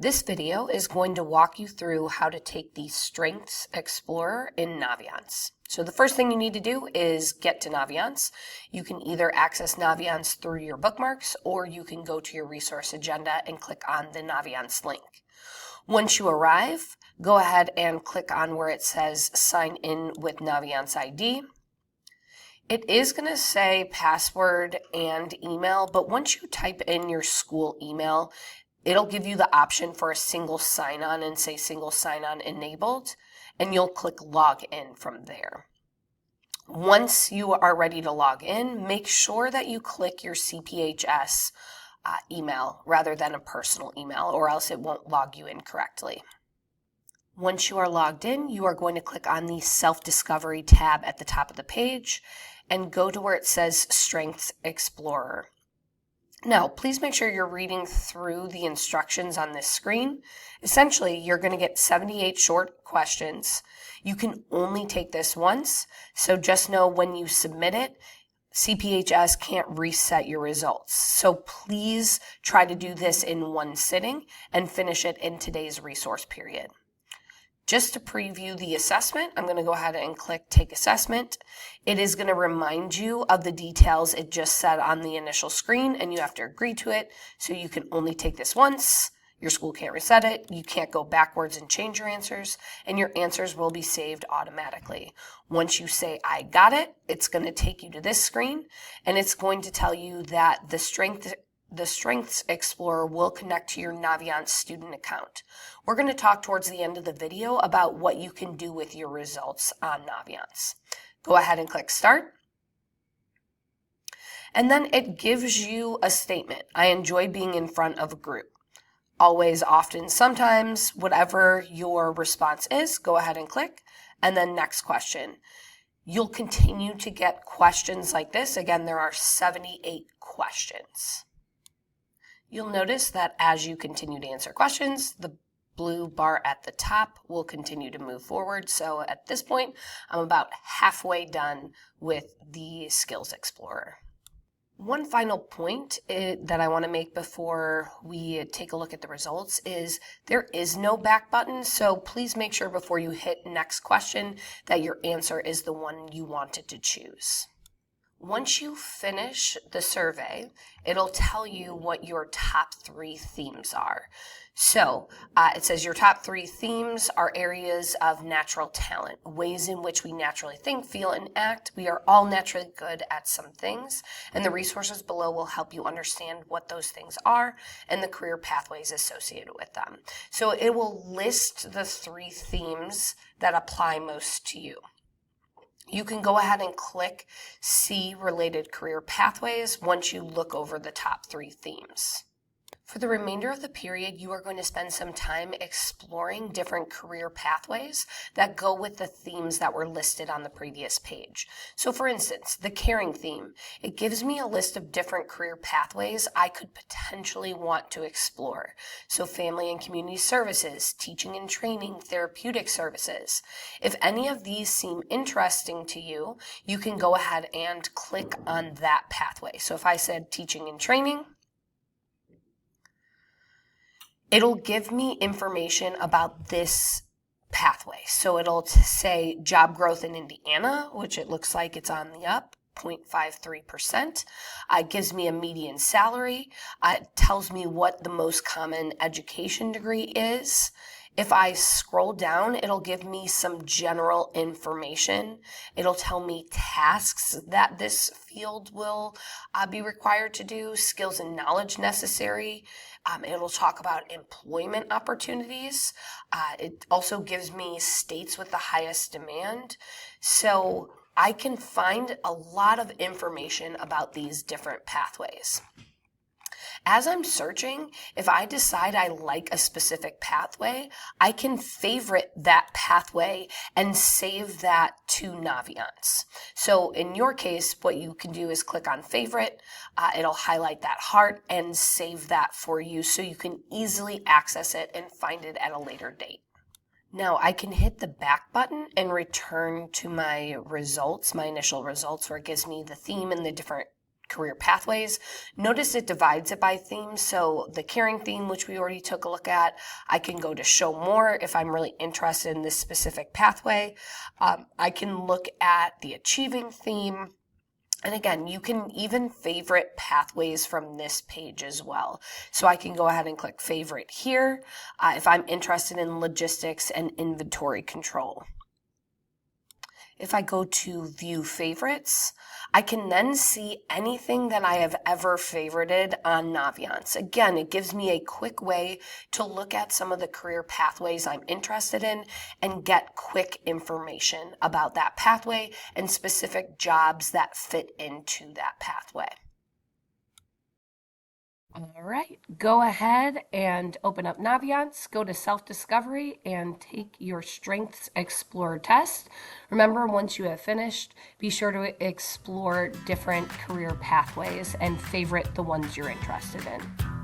This video is going to walk you through how to take the Strengths Explorer in Naviance. So the first thing you need to do is get to Naviance. You can either access Naviance through your bookmarks or you can go to your resource agenda and click on the Naviance link. Once you arrive, go ahead and click on where it says Sign in with Naviance ID. It is going to say password and email, but once you type in your school email, it'll give you the option for a single sign-on and say single sign-on enabled, and you'll click log in from there. Once you are ready to log in, make sure that you click your CPHS email rather than a personal email, or else it won't log you in correctly. Once you are logged in, you are going to click on the Self-Discovery tab at the top of the page and go to where it says Strengths Explorer. Now, please make sure you're reading through the instructions on this screen. Essentially, you're going to get 78 short questions. You can only take this once, so just know when you submit it, CPHS can't reset your results. So please try to do this in one sitting and finish it in today's resource period. Just to preview the assessment, I'm going to go ahead and click Take Assessment. It is going to remind you of the details it just said on the initial screen, and you have to agree to it. So you can only take this once. Your school can't reset it. You can't go backwards and change your answers, and your answers will be saved automatically. Once you say, I got it, it's going to take you to this screen, and it's going to tell you that the Strengths Explorer will connect to your Naviance student account. We're going to talk towards the end of the video about what you can do with your results on Naviance. Go ahead and click Start. And then it gives you a statement. I enjoy being in front of a group. Always, often, sometimes, whatever your response is, go ahead and click. And then next question. You'll continue to get questions like this. Again, there are 78 questions. You'll notice that as you continue to answer questions, the blue bar at the top will continue to move forward. So at this point, I'm about halfway done with the Skills Explorer. One final point that I want to make before we take a look at the results is there is no back button. So please make sure before you hit next question that your answer is the one you wanted to choose. Once you finish the survey, it'll tell you what your top 3 themes are. So it says your top 3 themes are areas of natural talent, ways in which we naturally think, feel, and act. We are all naturally good at some things, and the resources below will help you understand what those things are and the career pathways associated with them. So it will list the 3 themes that apply most to you. You can go ahead and click See Related Career Pathways once you look over the top 3 themes. For the remainder of the period, you are going to spend some time exploring different career pathways that go with the themes that were listed on the previous page. So for instance, the caring theme, it gives me a list of different career pathways I could potentially want to explore. So family and community services, teaching and training, therapeutic services. If any of these seem interesting to you, you can go ahead and click on that pathway. So if I said teaching and training, it'll give me information about this pathway. So it'll say job growth in Indiana, which it looks like it's on the up, 0.53%. It gives me a median salary. It tells me what the most common education degree is. If I scroll down, it'll give me some general information. It'll tell me tasks that this field will be required to do, skills and knowledge necessary. It'll talk about employment opportunities. It also gives me states with the highest demand. So I can find a lot of information about these different pathways. As I'm searching, if I decide I like a specific pathway, I can favorite that pathway and save that to Naviance. So in your case, what you can do is click on favorite. It'll highlight that heart and save that for you so you can easily access it and find it at a later date. Now I can hit the back button and return to my results, my initial results, where it gives me the theme and the different career pathways. Notice it divides it by theme. So the caring theme, which we already took a look at, I can go to show more if I'm really interested in this specific pathway. I can look at the achieving theme. And again, you can even favorite pathways from this page as well. So I can go ahead and click favorite here if I'm interested in logistics and inventory control. If I go to view favorites, I can then see anything that I have ever favorited on Naviance. Again, it gives me a quick way to look at some of the career pathways I'm interested in and get quick information about that pathway and specific jobs that fit into that pathway. All right, go ahead and open up Naviance, go to self-discovery and take your Strengths Explorer test. Remember, once you have finished, be sure to explore different career pathways and favorite the ones you're interested in.